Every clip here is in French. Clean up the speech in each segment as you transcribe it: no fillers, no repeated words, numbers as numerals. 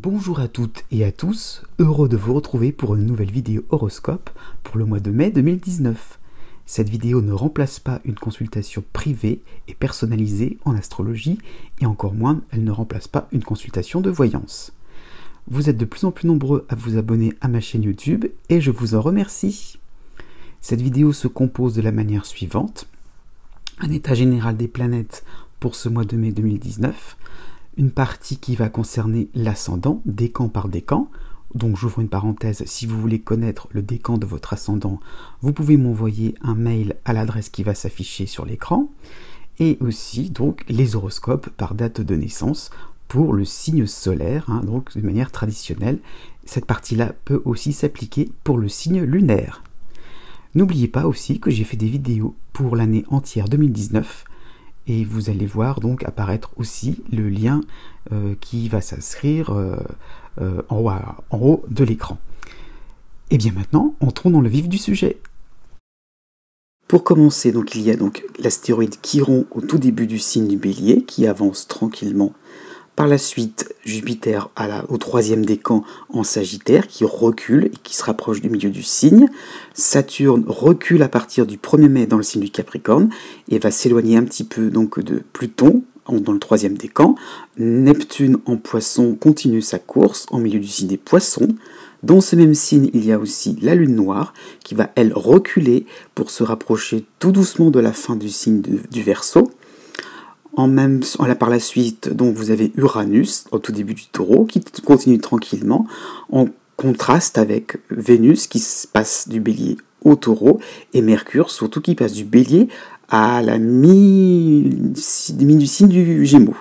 Bonjour à toutes et à tous, heureux de vous retrouver pour une nouvelle vidéo horoscope pour le mois de mai 2019. Cette vidéo ne remplace pas une consultation privée et personnalisée en astrologie et encore moins, elle ne remplace pas une consultation de voyance. Vous êtes de plus en plus nombreux à vous abonner à ma chaîne YouTube et je vous en remercie. Cette vidéo se compose de la manière suivante: un état général des planètes pour ce mois de mai 2019, une partie qui va concerner l'ascendant, décan par décan. Donc j'ouvre une parenthèse, si vous voulez connaître le décan de votre ascendant, vous pouvez m'envoyer un mail à l'adresse qui va s'afficher sur l'écran. Et aussi donc les horoscopes par date de naissance pour le signe solaire, donc de manière traditionnelle. Cette partie-là peut aussi s'appliquer pour le signe lunaire. N'oubliez pas aussi que j'ai fait des vidéos pour l'année entière 2019, et vous allez voir donc apparaître aussi le lien qui va s'inscrire en haut de l'écran. Et bien maintenant, entrons dans le vif du sujet. Pour commencer, donc, il y a donc l'astéroïde Chiron au tout début du signe du Bélier qui avance tranquillement. Par la suite, Jupiter au troisième décan en Sagittaire qui recule et qui se rapproche du milieu du signe. Saturne recule à partir du 1er mai dans le signe du Capricorne et va s'éloigner un petit peu donc de Pluton dans le troisième décan. Neptune en Poisson continue sa course en milieu du signe des Poissons. Dans ce même signe, il y a aussi la Lune Noire qui va, elle, reculer pour se rapprocher tout doucement de la fin du signe du Verseau. Par la suite, donc, vous avez Uranus au tout début du Taureau qui continue tranquillement en contraste avec Vénus qui se passe du Bélier au Taureau et Mercure surtout qui passe du Bélier à la mi du signe du Gémeaux.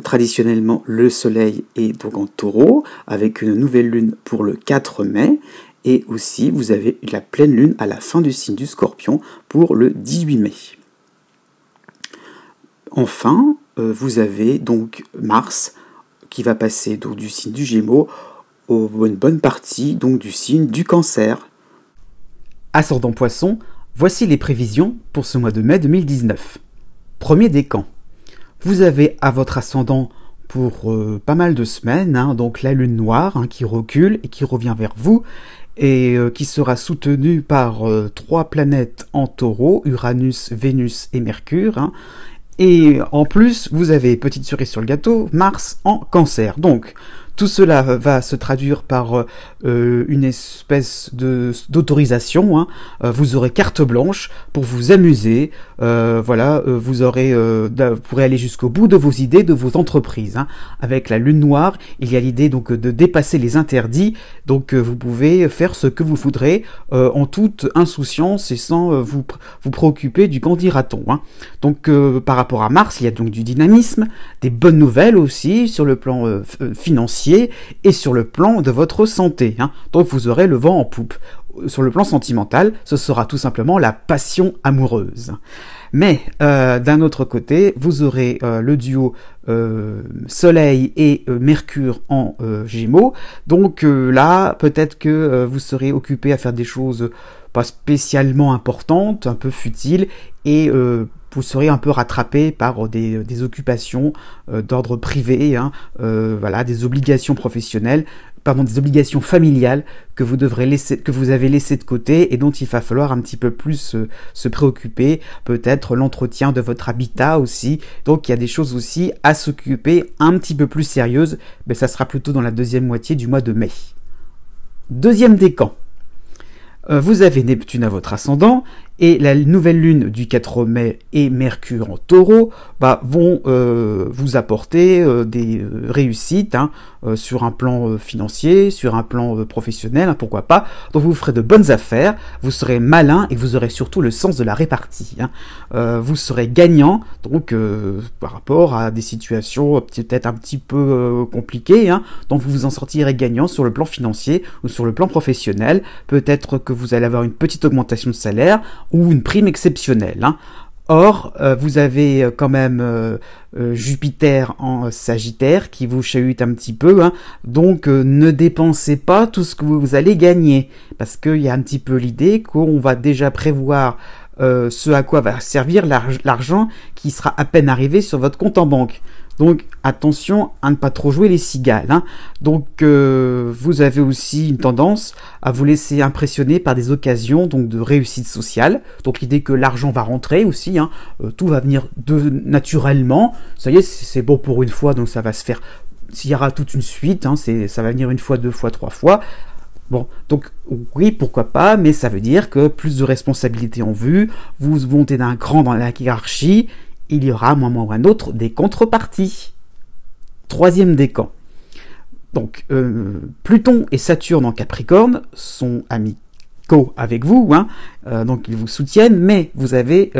Traditionnellement, le Soleil est donc en Taureau avec une nouvelle lune pour le 4 mai et aussi vous avez la pleine lune à la fin du signe du Scorpion pour le 18 mai. Enfin, vous avez donc Mars qui va passer donc du signe du Gémeaux une bonne partie donc du signe du Cancer. Ascendant Poisson, voici les prévisions pour ce mois de mai 2019. Premier décan. Vous avez à votre ascendant pour pas mal de semaines, donc la Lune Noire qui recule et qui revient vers vous et qui sera soutenue par trois planètes en Taureau, Uranus, Vénus et Mercure. Et en plus, vous avez, petite cerise sur le gâteau, Mars en Cancer. Donc, tout cela va se traduire par une espèce d'autorisation. Vous aurez carte blanche pour vous amuser. Vous pourrez aller jusqu'au bout de vos idées, de vos entreprises. Avec la Lune Noire, il y a l'idée donc de dépasser les interdits. Donc, vous pouvez faire ce que vous voudrez en toute insouciance et sans vous préoccuper du qu'en dira-t-on. Donc, par rapport à Mars, il y a donc du dynamisme, des bonnes nouvelles aussi sur le plan financier et sur le plan de votre santé. Donc vous aurez le vent en poupe. Sur le plan sentimental, ce sera tout simplement la passion amoureuse. Mais d'un autre côté, vous aurez le duo Soleil et Mercure en Gémeaux. Donc là, peut-être que vous serez occupé à faire des choses pas spécialement importantes, un peu futiles, et vous serez un peu rattrapé par des occupations d'ordre privé, des obligations professionnelles, des obligations familiales que vous avez laissées de côté et dont il va falloir un petit peu plus se préoccuper, peut-être l'entretien de votre habitat aussi. Donc il y a des choses aussi à s'occuper un petit peu plus sérieuses, mais ça sera plutôt dans la deuxième moitié du mois de mai. Deuxième décan. Vous avez Neptune à votre ascendant et la nouvelle lune du 4 mai et Mercure en Taureau vont vous apporter des réussites sur un plan financier, sur un plan professionnel, pourquoi pas. Donc vous ferez de bonnes affaires, vous serez malin et vous aurez surtout le sens de la répartie. Vous serez gagnant donc par rapport à des situations peut-être un petit peu compliquées. Donc vous vous en sortirez gagnant sur le plan financier ou sur le plan professionnel. Peut-être que vous allez avoir une petite augmentation de salaire ou une prime exceptionnelle. Or, vous avez quand même Jupiter en Sagittaire qui vous chahute un petit peu, donc ne dépensez pas tout ce que vous allez gagner, parce qu'il y a un petit peu l'idée qu'on va déjà prévoir ce à quoi va servir l'argent qui sera à peine arrivé sur votre compte en banque. Donc attention à ne pas trop jouer les cigales, hein. Donc vous avez aussi une tendance à vous laisser impressionner par des occasions donc de réussite sociale. Donc l'idée que l'argent va rentrer aussi, hein, tout va venir naturellement. Ça y est, c'est bon pour une fois, donc ça va se faire. S'il y aura toute une suite, hein, ça va venir une fois, deux fois, trois fois. Bon, donc oui, pourquoi pas, mais ça veut dire que plus de responsabilités en vue, vous montez d'un cran dans la hiérarchie, il y aura à un moment ou à un autre des contreparties. Troisième décan. Donc, Pluton et Saturne en Capricorne sont amicaux avec vous, hein, donc ils vous soutiennent, mais vous avez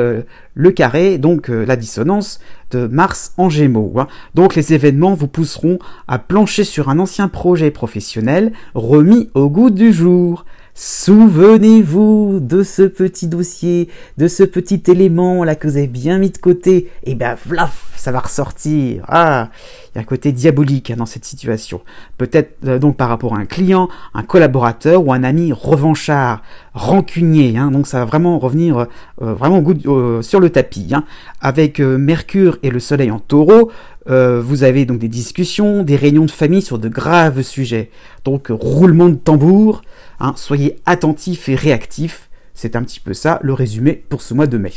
le carré, donc la dissonance de Mars en Gémeaux, hein. Donc les événements vous pousseront à plancher sur un ancien projet professionnel remis au goût du jour. Souvenez-vous de ce petit dossier, de ce petit élément là que vous avez bien mis de côté, et ben vlaf, ça va ressortir. Ah, il y a un côté diabolique, hein, dans cette situation. Peut-être donc par rapport à un client, un collaborateur ou un ami revanchard, rancunier, hein, donc ça va vraiment revenir vraiment au goût sur le tapis, hein. Avec Mercure et le Soleil en Taureau, vous avez donc des discussions, des réunions de famille sur de graves sujets. Donc roulement de tambour, hein, soyez attentifs et réactifs. C'est un petit peu ça le résumé pour ce mois de mai.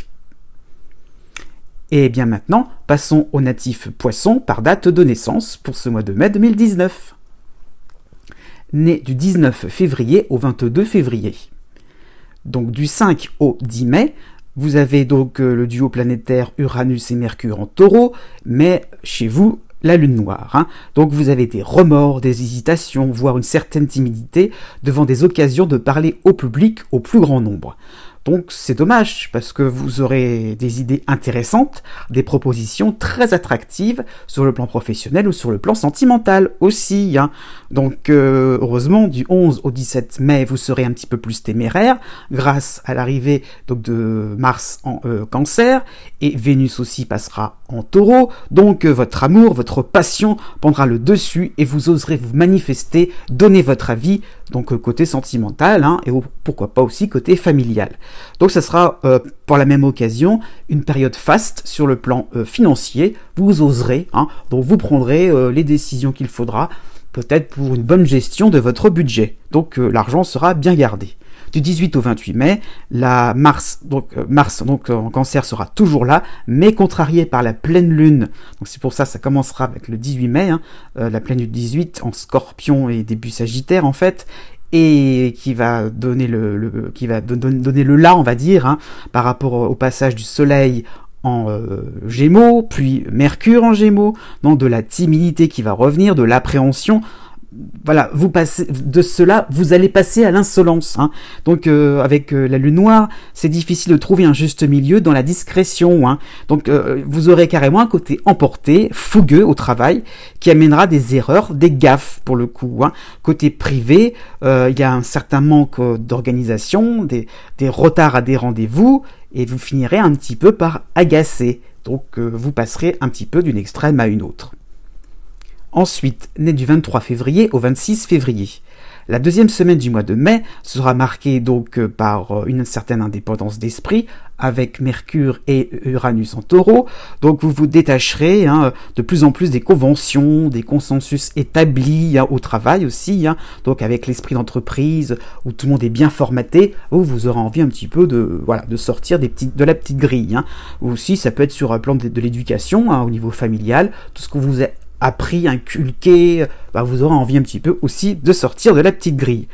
Et bien maintenant, passons aux natifs poissons par date de naissance pour ce mois de mai 2019. Né du 19 février au 22 février. Donc du 5 au 10 mai, vous avez donc le duo planétaire Uranus et Mercure en Taureau, mais chez vous, la lune noire, hein. Donc vous avez des remords, des hésitations, voire une certaine timidité devant des occasions de parler au public au plus grand nombre. Donc c'est dommage, parce que vous aurez des idées intéressantes, des propositions très attractives sur le plan professionnel ou sur le plan sentimental aussi, hein. Donc heureusement, du 11 au 17 mai, vous serez un petit peu plus téméraire, grâce à l'arrivée donc de Mars en Cancer, et Vénus aussi passera en Taureau, donc votre amour, votre passion prendra le dessus, et vous oserez vous manifester, donner votre avis, donc côté sentimental, hein, et pourquoi pas aussi côté familial. Donc ça sera pour la même occasion une période faste sur le plan financier. Vous oserez, hein, donc vous prendrez les décisions qu'il faudra, peut-être pour une bonne gestion de votre budget. Donc l'argent sera bien gardé. Du 18 au 28 mai, Mars en Cancer sera toujours là, mais contrarié par la pleine lune. Donc c'est pour ça ça commencera avec le 18 mai, hein, la pleine lune 18 en Scorpion et début Sagittaire en fait, et qui va donner donner le là, on va dire, hein, par rapport au passage du Soleil en Gémeaux, puis Mercure en Gémeaux, donc de la timidité qui va revenir, de l'appréhension. Voilà, vous passez de cela, vous allez passer à l'insolence, hein. Donc avec la lune noire, c'est difficile de trouver un juste milieu dans la discrétion, hein. Donc vous aurez carrément un côté emporté, fougueux au travail, qui amènera des erreurs, des gaffes pour le coup, hein. Côté privé, il y a un certain manque d'organisation, des retards à des rendez-vous, et vous finirez un petit peu par agacer. Donc vous passerez un petit peu d'une extrême à une autre. Ensuite, né du 23 février au 26 février. La deuxième semaine du mois de mai sera marquée donc par une certaine indépendance d'esprit avec Mercure et Uranus en Taureau. Donc vous vous détacherez, hein, de plus en plus des conventions, des consensus établis, hein, au travail aussi, hein, donc avec l'esprit d'entreprise où tout le monde est bien formaté. Vous aurez envie un petit peu de sortir de la petite grille, hein. Ou aussi ça peut être sur un plan de l'éducation, hein, au niveau familial, tout ce que vous avez appris, inculqué, vous aurez envie un petit peu aussi de sortir de la petite grille.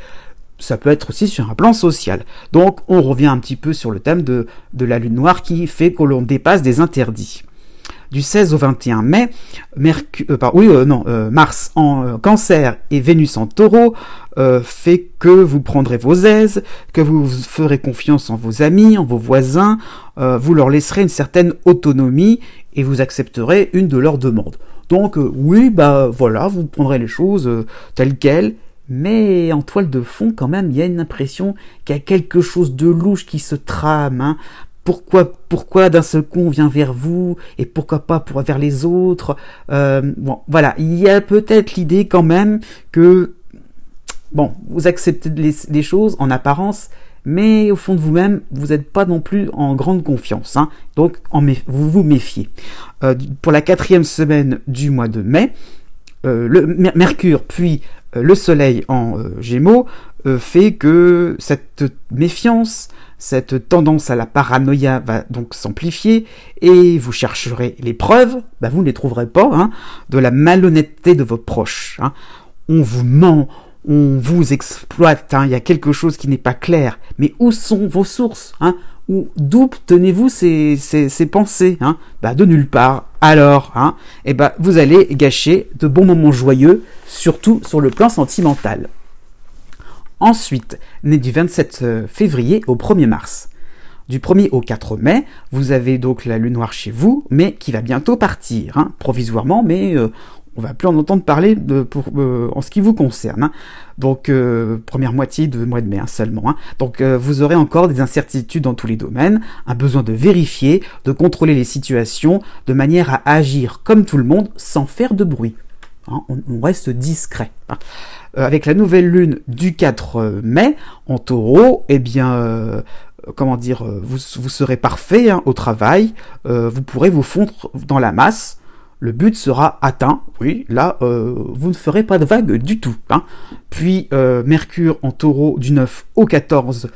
Ça peut être aussi sur un plan social. Donc on revient un petit peu sur le thème de la lune noire qui fait que l'on dépasse des interdits. Du 16 au 21 mai, Mars en Cancer et Vénus en Taureau fait que vous prendrez vos aises, que vous ferez confiance en vos amis, en vos voisins, vous leur laisserez une certaine autonomie et vous accepterez une de leurs demandes. Donc oui, vous prendrez les choses telles quelles, mais en toile de fond quand même, il y a une impression qu'il y a quelque chose de louche qui se trame, hein. Pourquoi d'un seul coup on vient vers vous et pourquoi pas vers les autres, il y a peut-être l'idée quand même que vous acceptez les choses en apparence, mais au fond de vous-même, vous n'êtes pas non plus en grande confiance, hein. Donc vous vous méfiez. Pour la 4e semaine du mois de mai, le Mercure puis le Soleil en Gémeaux fait que cette méfiance, cette tendance à la paranoïa va donc s'amplifier et vous chercherez les preuves, vous ne les trouverez pas, hein, de la malhonnêteté de vos proches, hein. On vous ment, on vous exploite, hein, il y a quelque chose qui n'est pas clair. Mais où sont vos sources, hein? D'où tenez-vous ces pensées, hein? De nulle part. Alors, hein, vous allez gâcher de bons moments joyeux, surtout sur le plan sentimental. Ensuite, né du 27 février au 1er mars. Du 1er au 4 mai, vous avez donc la lune noire chez vous, mais qui va bientôt partir, hein, provisoirement, mais on va plus en entendre parler en ce qui vous concerne, hein. Donc, première moitié du mois de mai, hein, seulement, hein. Donc, vous aurez encore des incertitudes dans tous les domaines, un besoin de vérifier, de contrôler les situations, de manière à agir comme tout le monde, sans faire de bruit, hein. On reste discret, hein. Avec la nouvelle lune du 4 mai, en taureau, vous serez parfait, hein, au travail, vous pourrez vous fondre dans la masse, le but sera atteint, oui, là, vous ne ferez pas de vague du tout, hein. Puis, Mercure en taureau du 9 au 14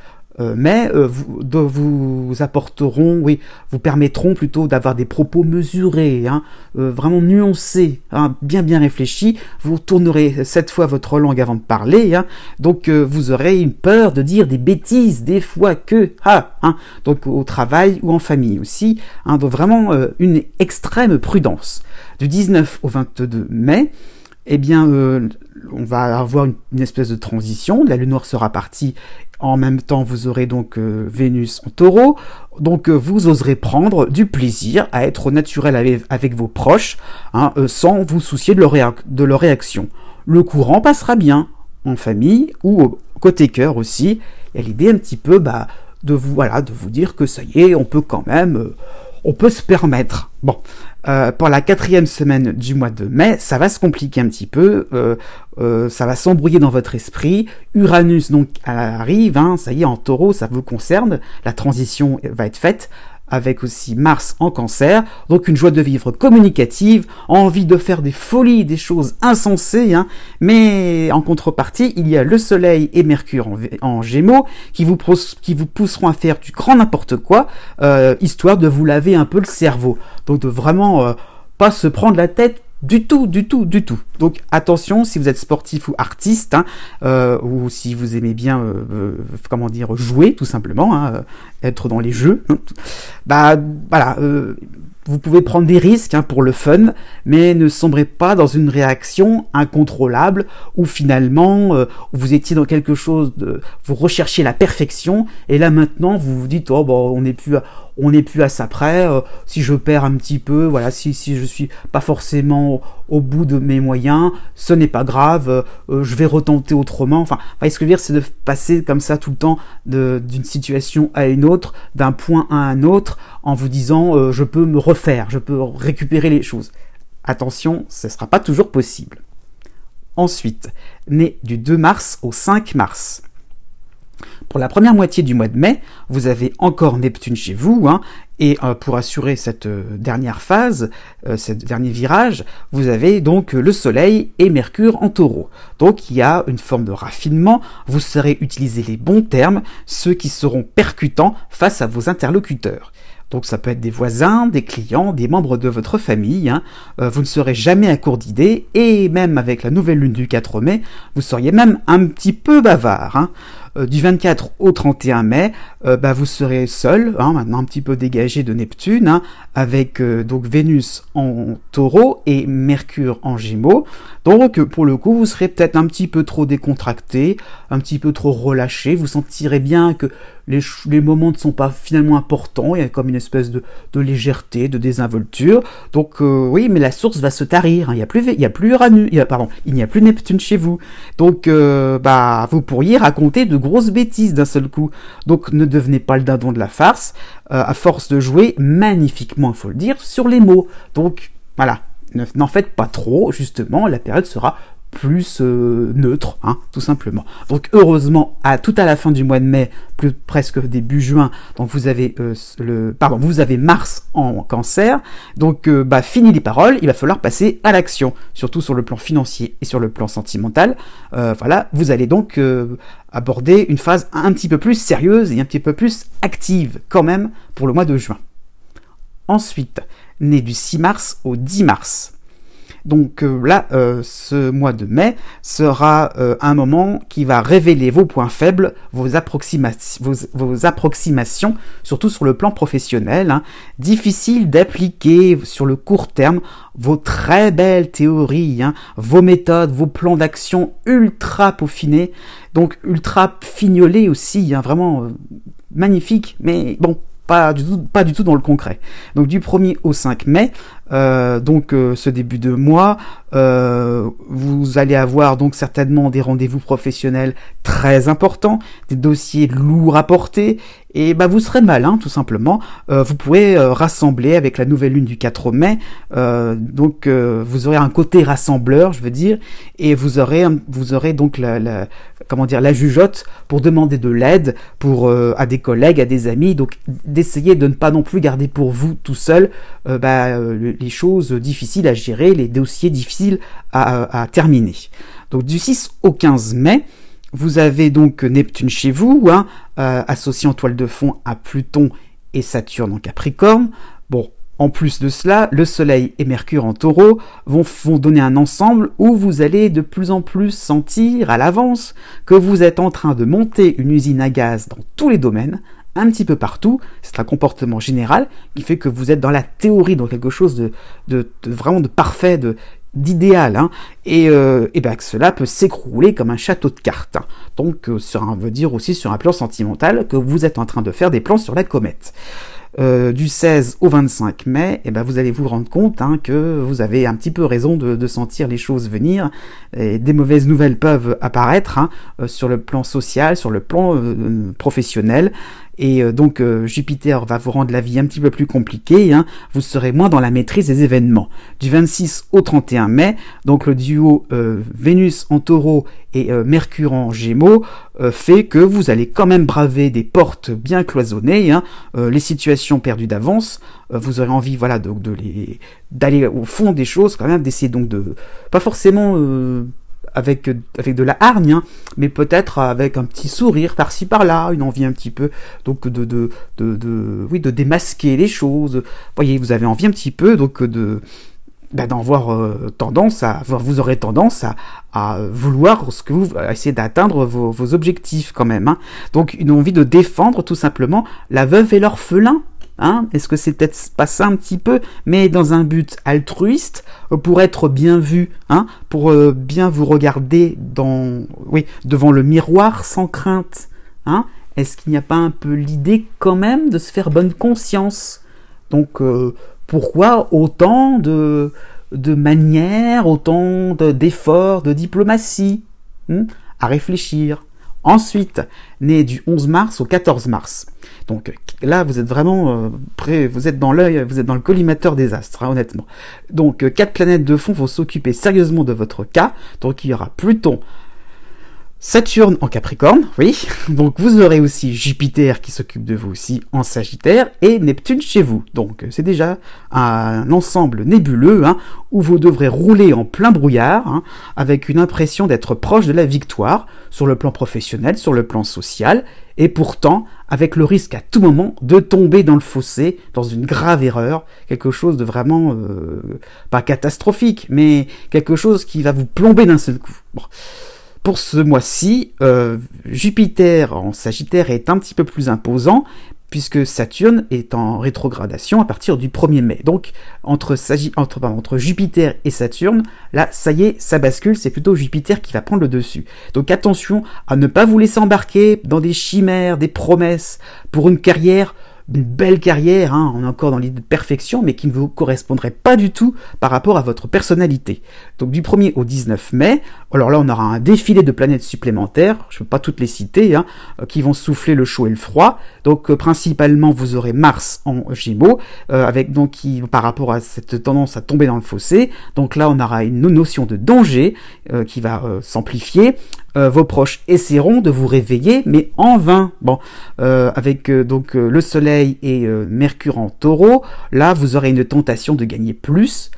mai vous apporteront, oui, vous permettront plutôt d'avoir des propos mesurés, hein, vraiment nuancés, hein, bien réfléchis. Vous tournerez 7 fois votre langue avant de parler, hein, donc vous aurez une peur de dire des bêtises des fois hein, donc au travail ou en famille aussi, hein, donc vraiment une extrême prudence. Du 19 au 22 mai, on va avoir une espèce de transition, la lune noire sera partie, en même temps vous aurez donc Vénus en taureau, donc vous oserez prendre du plaisir à être naturel avec vos proches, hein, sans vous soucier de leur réaction. Le courant passera bien, en famille ou côté cœur aussi, il y a l'idée un petit peu de vous dire que ça y est, on peut quand même... on peut se permettre. Bon, pour la 4e semaine du mois de mai, ça va se compliquer un petit peu, ça va s'embrouiller dans votre esprit. Uranus donc arrive, hein, ça y est, en taureau, ça vous concerne, la transition va être faite, avec aussi Mars en cancer, donc une joie de vivre communicative, envie de faire des folies, des choses insensées, hein, mais en contrepartie, il y a le Soleil et Mercure en Gémeaux qui vous pousseront à faire du grand n'importe quoi, histoire de vous laver un peu le cerveau, donc de vraiment pas se prendre la tête du tout. Donc attention, si vous êtes sportif ou artiste, hein, ou si vous aimez bien, jouer tout simplement, hein, être dans les jeux, vous pouvez prendre des risques, hein, pour le fun, mais ne sombrez pas dans une réaction incontrôlable où finalement vous étiez dans quelque chose vous recherchiez la perfection et là maintenant vous vous dites on n'est plus à ça près, si je perds un petit peu, voilà, si je suis pas forcément au bout de mes moyens, ce n'est pas grave, je vais retenter autrement. Enfin, ce que je veux dire, c'est de passer comme ça tout le temps d'une situation à une autre, d'un point à un autre, en vous disant je peux me refaire, je peux récupérer les choses. Attention, ce ne sera pas toujours possible. Ensuite, né du 2 mars au 5 mars. Pour la première moitié du mois de mai, vous avez encore Neptune chez vous, hein, et pour assurer cette dernière phase, ce dernier virage, vous avez donc le Soleil et Mercure en taureau. Donc il y a une forme de raffinement, vous saurez utiliser les bons termes, ceux qui seront percutants face à vos interlocuteurs. Donc ça peut être des voisins, des clients, des membres de votre famille, hein. Vous ne serez jamais à court d'idées, et même avec la nouvelle lune du 4 mai, vous seriez même un petit peu bavard, hein. Du 24 au 31 mai, vous serez seul, hein, maintenant un petit peu dégagé de Neptune, hein, avec donc Vénus en taureau et Mercure en gémeaux. Donc pour le coup, vous serez peut-être un petit peu trop décontracté, un petit peu trop relâché, vous sentirez bien que les moments ne sont pas finalement importants, il y a comme une espèce de légèreté, de désinvolture. Donc oui, mais la source va se tarir, hein, il n'y a plus Neptune chez vous. Donc vous pourriez raconter de grosses bêtises d'un seul coup. Donc ne devenez pas le dindon de la farce, à force de jouer magnifiquement, il faut le dire, sur les mots. Donc voilà, n'en faites pas trop, justement, la période sera plus neutre, hein, tout simplement. Donc heureusement, tout à la fin du mois de mai, presque début juin, donc vous avez vous avez Mars en Cancer. Donc fini les paroles, il va falloir passer à l'action, surtout sur le plan financier et sur le plan sentimental. Voilà, vous allez donc aborder une phase un petit peu plus sérieuse et un petit peu plus active quand même pour le mois de juin. Ensuite, né du 6 mars au 10 mars. Donc là, ce mois de mai sera un moment qui va révéler vos points faibles, vos approximations, surtout sur le plan professionnel. Hein. Difficile d'appliquer sur le court terme vos très belles théories, hein, vos méthodes, vos plans d'action ultra peaufinés, donc ultra fignolés aussi, hein, vraiment magnifiques, mais bon, pas du tout dans le concret. Donc du 1er au 5 mai, ce début de mois, vous allez avoir donc certainement des rendez-vous professionnels très importants, des dossiers lourds à porter, et vous serez malin tout simplement. Vous pourrez rassembler avec la nouvelle lune du 4 mai, vous aurez un côté rassembleur, je veux dire, et vous aurez donc la jugeote pour demander de l'aide à des collègues, à des amis, donc d'essayer de ne pas non plus garder pour vous tout seul les choses difficiles à gérer, les dossiers difficiles à terminer. Donc du 6 au 15 mai, vous avez donc Neptune chez vous, hein, associé en toile de fond à Pluton et Saturne en Capricorne. Bon, en plus de cela, le Soleil et Mercure en Taureau vont donner un ensemble où vous allez de plus en plus sentir à l'avance que vous êtes en train de monter une usine à gaz dans tous les domaines, un petit peu partout. C'est un comportement général qui fait que vous êtes dans la théorie, dans quelque chose de vraiment de parfait, d'idéal, hein, et que cela peut s'écrouler comme un château de cartes. Hein. Donc, ça veut dire aussi sur un plan sentimental que vous êtes en train de faire des plans sur la comète. Du 16 au 25 mai, vous allez vous rendre compte, hein, que vous avez un petit peu raison de sentir les choses venir, et des mauvaises nouvelles peuvent apparaître, hein, sur le plan social, sur le plan professionnel, et donc Jupiter va vous rendre la vie un petit peu plus compliquée, hein, vous serez moins dans la maîtrise des événements. Du 26 au 31 mai, donc le duo Vénus en Taureau et Mercure en Gémeaux fait que vous allez quand même braver des portes bien cloisonnées, hein, les situations perdues d'avance, vous aurez envie, voilà, d'aller au fond des choses quand même, d'essayer donc de, pas forcément avec de la hargne, hein, mais peut-être avec un petit sourire par-ci par-là, une envie un petit peu donc de démasquer les choses. Vous voyez, vous avez envie un petit peu donc vous aurez tendance à vouloir essayer d'atteindre vos objectifs quand même, hein. Donc une envie de défendre tout simplement la veuve et l'orphelin. Hein, est-ce que c'est peut-être pas ça un petit peu, mais dans un but altruiste, pour être bien vu, hein, pour bien vous regarder devant le miroir sans crainte, hein. Est-ce qu'il n'y a pas un peu l'idée quand même de se faire bonne conscience? Donc pourquoi autant de manières, autant d'efforts, de diplomatie, à réfléchir. Ensuite, né du 11 mars au 14 mars. Donc là, vous êtes vraiment prêt, vous êtes dans le collimateur des astres, hein, honnêtement. Donc 4 planètes de fond vont s'occuper sérieusement de votre cas. Donc il y aura Pluton, Saturne en Capricorne, oui. Donc vous aurez aussi Jupiter qui s'occupe de vous aussi en Sagittaire et Neptune chez vous. Donc c'est déjà un ensemble nébuleux, hein, où vous devrez rouler en plein brouillard, hein, avec une impression d'être proche de la victoire sur le plan professionnel, sur le plan social, et pourtant avec le risque à tout moment de tomber dans le fossé, dans une grave erreur, quelque chose de vraiment pas catastrophique, mais quelque chose qui va vous plomber d'un seul coup. Bon. Pour ce mois-ci, Jupiter en Sagittaire est un petit peu plus imposant, puisque Saturne est en rétrogradation à partir du 1er mai. Donc, entre Jupiter et Saturne, là, ça y est, ça bascule, c'est plutôt Jupiter qui va prendre le dessus. Donc attention à ne pas vous laisser embarquer dans des chimères, des promesses pour une carrière une belle carrière, hein, on est encore dans l'idée de perfection, mais qui ne vous correspondrait pas du tout par rapport à votre personnalité. Donc du 1er au 19 mai, alors là on aura un défilé de planètes supplémentaires, je ne peux pas toutes les citer, hein, qui vont souffler le chaud et le froid. Donc principalement vous aurez Mars en Gémeaux, avec donc qui par rapport à cette tendance à tomber dans le fossé. Donc là on aura une notion de danger qui va s'amplifier. Vos proches essaieront de vous réveiller, mais en vain. Bon, avec donc le Soleil et Mercure en Taureau, là vous aurez une tentation de gagner plus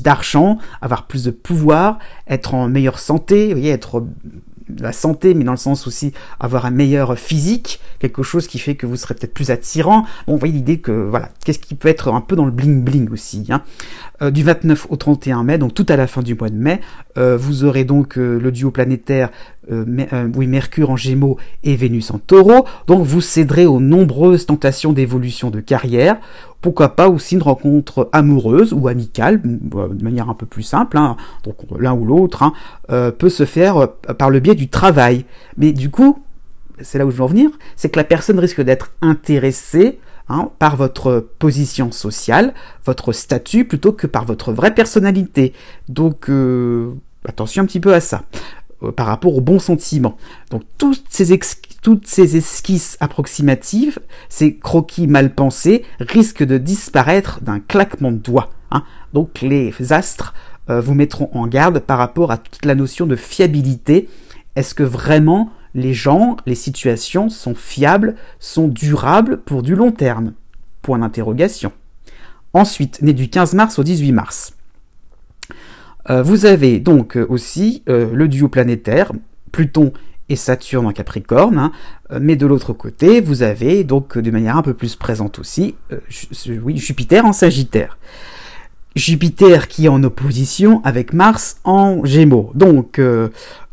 d'argent, avoir plus de pouvoir, être en meilleure santé, vous voyez, être la santé, mais dans le sens aussi avoir un meilleur physique, quelque chose qui fait que vous serez peut-être plus attirant. Bon, vous voyez l'idée que, voilà, qu'est-ce qui peut être un peu dans le bling-bling aussi, hein. Du 29 au 31 mai, donc tout à la fin du mois de mai, vous aurez donc le duo planétaire Mercure en Gémeaux et Vénus en Taureau, donc vous céderez aux nombreuses tentations d'évolution de carrière, pourquoi pas aussi une rencontre amoureuse ou amicale, de manière un peu plus simple, hein, donc l'un ou l'autre, hein, peut se faire par le biais du travail. Mais du coup, c'est là où je veux en venir, c'est que la personne risque d'être intéressée, hein, par votre position sociale, votre statut, plutôt que par votre vraie personnalité. Donc, attention un petit peu à ça, par rapport aux bons sentiments. Donc, toutes ces esquisses approximatives, ces croquis mal pensés, risquent de disparaître d'un claquement de doigts, hein. Donc, les astres vous mettront en garde par rapport à toute la notion de fiabilité. Est-ce que vraiment les gens, les situations sont fiables, sont durables pour du long terme? Point d'interrogation. Ensuite, né du 15 mars au 18 mars. Vous avez donc aussi le duo planétaire, Pluton et Saturne en Capricorne, hein, mais de l'autre côté, vous avez donc de manière un peu plus présente aussi, Jupiter en Sagittaire. Jupiter qui est en opposition avec Mars en Gémeaux. Donc,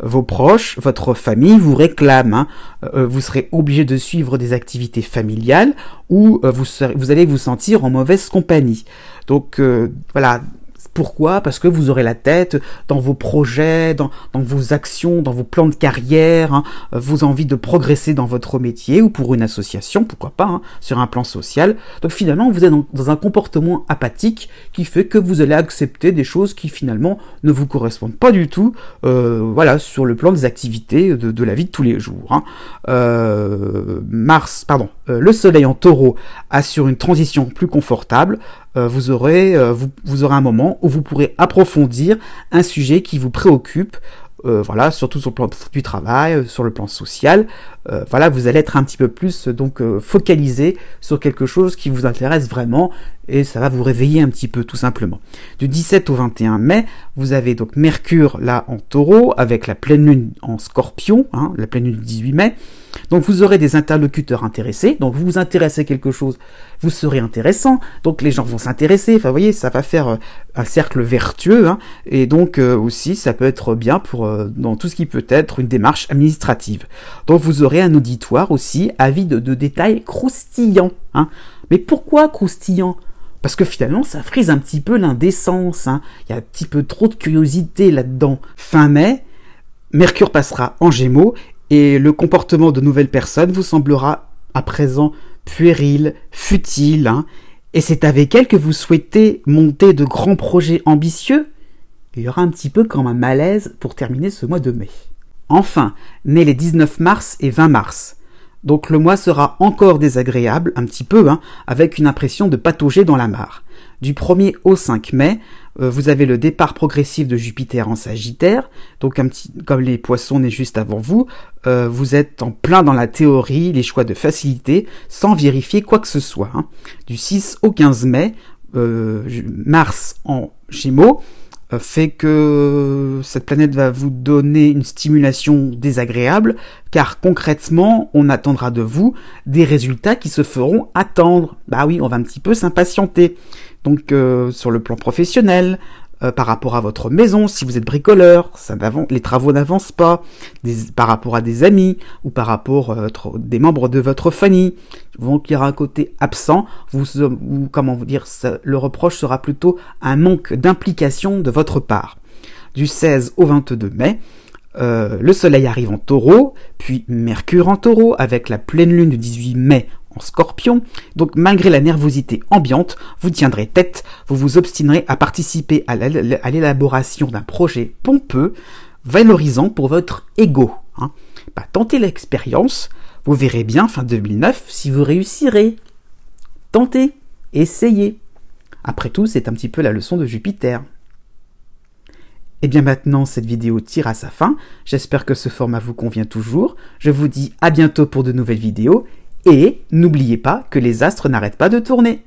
vos proches, votre famille vous réclament, hein. Vous serez obligé de suivre des activités familiales ou vous allez vous sentir en mauvaise compagnie. Donc, voilà. Pourquoi? Parce que vous aurez la tête dans vos projets, dans vos actions, dans vos plans de carrière, hein, vos envies de progresser dans votre métier ou pour une association, pourquoi pas, hein, sur un plan social. Donc finalement, vous êtes dans un comportement apathique qui fait que vous allez accepter des choses qui finalement ne vous correspondent pas du tout, voilà, sur le plan des activités de la vie de tous les jours, hein. Le Soleil en Taureau assure une transition plus confortable. Vous aurez un moment où vous pourrez approfondir un sujet qui vous préoccupe, voilà, surtout sur le plan du travail, sur le plan social. Voilà, vous allez être un petit peu plus donc focalisé sur quelque chose qui vous intéresse vraiment et ça va vous réveiller un petit peu tout simplement. Du 17 au 21 mai, vous avez donc Mercure là en Taureau avec la pleine lune en Scorpion, hein, la pleine lune du 18 mai. Donc vous aurez des interlocuteurs intéressés, donc vous vous intéressez à quelque chose, vous serez intéressant, donc les gens vont s'intéresser, enfin vous voyez, ça va faire un cercle vertueux, hein, et donc aussi ça peut être bien pour dans tout ce qui peut être une démarche administrative. Donc vous aurez un auditoire aussi avide de détails croustillants, hein. Mais pourquoi croustillant? Parce que finalement, ça frise un petit peu l'indécence, hein. Il y a un petit peu trop de curiosité là-dedans. Fin mai, Mercure passera en Gémeaux et le comportement de nouvelles personnes vous semblera à présent puéril, futile, hein. Et c'est avec elle que vous souhaitez monter de grands projets ambitieux. Il y aura un petit peu comme un malaise pour terminer ce mois de mai. Enfin, nés les 19 mars et 20 mars. Donc le mois sera encore désagréable, un petit peu, hein, avec une impression de patauger dans la mare. Du 1er au 5 mai, vous avez le départ progressif de Jupiter en Sagittaire, donc comme les poissons nés juste avant vous, vous êtes en plein dans la théorie, les choix de facilité, sans vérifier quoi que ce soit, hein. Du 6 au 15 mai, Mars en Gémeaux, fait que cette planète va vous donner une stimulation désagréable, car concrètement, on attendra de vous des résultats qui se feront attendre. Bah oui, on va un petit peu s'impatienter. Donc, sur le plan professionnel, par rapport à votre maison, si vous êtes bricoleur, les travaux n'avancent pas, par rapport à des amis, ou par rapport à des membres de votre famille. Donc il y aura un côté absent, comment vous dire, le reproche sera plutôt un manque d'implication de votre part. Du 16 au 22 mai, le Soleil arrive en Taureau, puis Mercure en Taureau, avec la pleine lune du 18 mai en Scorpion. Donc malgré la nervosité ambiante, vous tiendrez tête, vous vous obstinerez à participer à l'élaboration d'un projet pompeux, valorisant pour votre ego. Tentez l'expérience, vous verrez bien fin 2009 si vous réussirez. Tentez, essayez. Après tout, c'est un petit peu la leçon de Jupiter. Et bien maintenant, cette vidéo tire à sa fin. J'espère que ce format vous convient toujours. Je vous dis à bientôt pour de nouvelles vidéos. Et n'oubliez pas que les astres n'arrêtent pas de tourner.